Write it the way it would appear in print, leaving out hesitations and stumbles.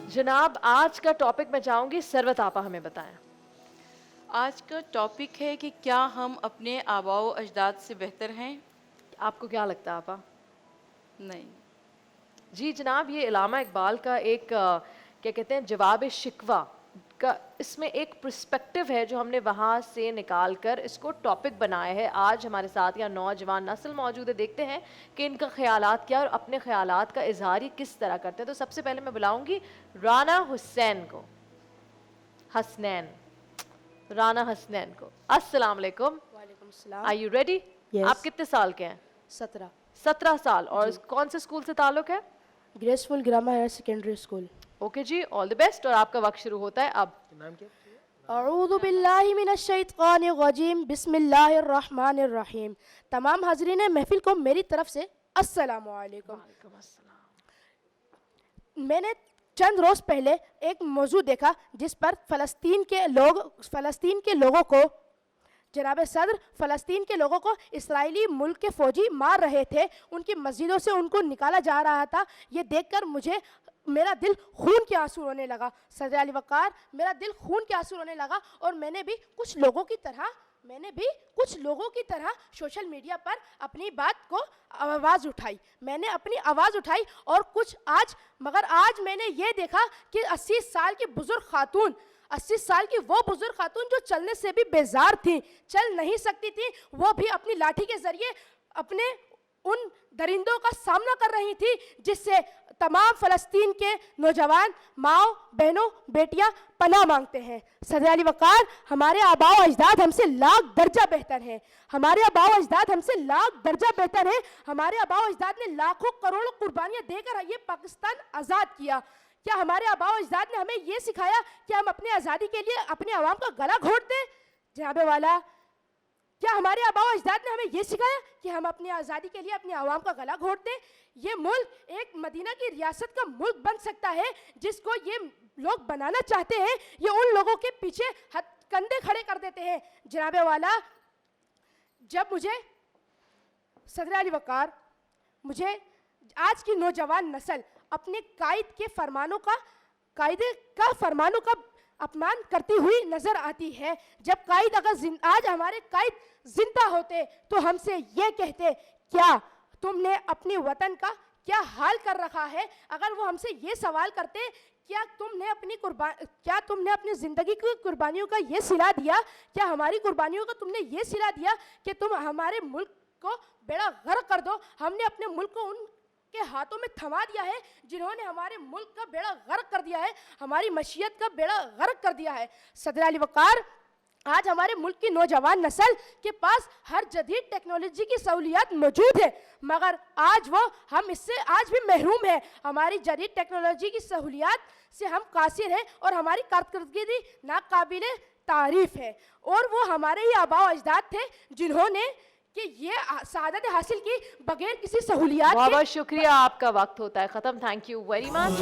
जनाब आज का टॉपिक मैं चाहूँगी सरवत आपा हमें बताएं। आज का टॉपिक है कि क्या हम अपने आबाओ अजदाद से बेहतर हैं? आपको क्या लगता है आपा? नहीं। जी जनाब, ये इलामा इकबाल का एक क्या कहते हैं जवाब शिकवा का, इसमें एक पर्सपेक्टिव है जो हमने वहाँ से निकाल कर इसको टॉपिक बनाया है। आज हमारे साथ यहाँ नौजवान नस्ल मौजूद है, देखते हैं कि इनका ख्यालात क्या और अपने ख्यालात का इजहार ये किस तरह करते हैं। तो सबसे पहले मैं बुलाऊंगी राना हुसैन को, राना हसनैन को। अस्सलाम वालेकुम। वालेकुम सलाम। Are you ready? Yes. आप कितने साल के हैं? 17। 17 साल। और कौन से स्कूल से ताल्लुक है? Graceful grammar higher secondary school. Okay जी, ऑल द बेस्ट। और आपका वक्त शुरू होता है अब। अऊज़ु बिल्लाहि मिनश शैतानिर रजीम, बिस्मिल्लाहिर रहमानिर रहीम। तमाम हाज़रीन महफिल को मेरी तरफ से अस्सलामु अलैकुम। मैंने चंद रोज़ पहले एक मौजू देखा जिस पर फ़लस्तीन के लोगों को, जनाब सदर फ़लस्तीन के लोगों को इस्राएली मुल्क के फ़ौजी मार रहे थे, उनकी मस्जिदों से उनको निकाला जा रहा था। ये देखकर मेरा दिल खून के आंसू रोने लगा। सदर अली वक़ार, मेरा दिल खून के आंसू रोने लगा। और मैंने भी कुछ लोगों की तरह सोशल मीडिया पर अपनी बात को आवाज़ उठाई। मैंने अपनी आवाज़ उठाई और मगर आज मैंने ये देखा कि 80 साल की बुज़ुर्ग खातून, 80 साल की वो बुजुर्ग खातून जो चलने से भी बेजार थी, चल नहीं सकती थी, वो भी अपनी लाठी के ज़रिए अपने उन दरिंदों का सामना कर रही थी जिससे तमाम फ़लस्तीन के नौजवान, माओ, बहनों, बेटियां पनाह मांगते हैं। सदर अली वक़ार, हमारे आबाओ अजदाद हमसे लाख दर्जा बेहतर हैं। हमारे आबाओ अजदाद हमसे लाख दर्जा बेहतर हैं। हमारे आबाओ अजदाद ने लाखों करोड़ों कुर्बानियाँ देकर ये पाकिस्तान आज़ाद किया। क्या हमारे आबाओ अजदाद ने हमें ये सिखाया कि हम अपनी आज़ादी के लिए अपने आवाम का गला घोंट दें? जनाब वाला, क्या हमारे आबाओ अजदाद ने हमें ये सिखाया कि हम अपनी आज़ादी के लिए अपने आवाम का गला घोंट दें? ये मुल्क एक मदीना की रियासत का मुल्क बन सकता है जिसको ये लोग बनाना चाहते हैं। ये उन लोगों के पीछे कंधे खड़े कर देते हैं। जनाब वाला, जब मुझे सदर अली वक़ार, मुझे आज की नौजवान नस्ल अपने कायद के फरमानों का अपमान करती हुई नजर आती है। जब कायद आज हमारे कायद जिंदा होते तो हमसे ये कहते, क्या तुमने अपने वतन का क्या हाल कर रखा है? अगर वो हमसे ये सवाल करते, क्या तुमने अपनी ज़िंदगी की कुर्बानियों का ये सिला दिया? क्या हमारी कुर्बानियों का तुमने ये सिला दिया कि तुम हमारे मुल्क को बेड़ा गर्क कर दो? हमने अपने मुल्क को उनके हाथों में थमा दिया है जिन्होंने हमारे मुल्क का बेड़ा गर्क कर दिया है, हमारी मशीयत का बेड़ा गर्क कर दिया है। सदर अली वक़ार, आज हमारे मुल्क की नौजवान नस्ल के पास हर जदीद टेक्नोलॉजी की सहूलियात मौजूद है, मगर आज हम इससे आज भी महरूम है। हमारी जदीद टेक्नोलॉजी की सहूलियात से हम कासिर हैं और हमारी कारकर्दगी नाकाबिले तारीफ़ है। और वो हमारे ही आबाओ अजदाद थे जिन्होंने कि ये सादत हासिल की बगैर किसी सहूलियात। बहुत बहुत शुक्रिया, आपका वक्त होता है ख़त्म। Thank you very much.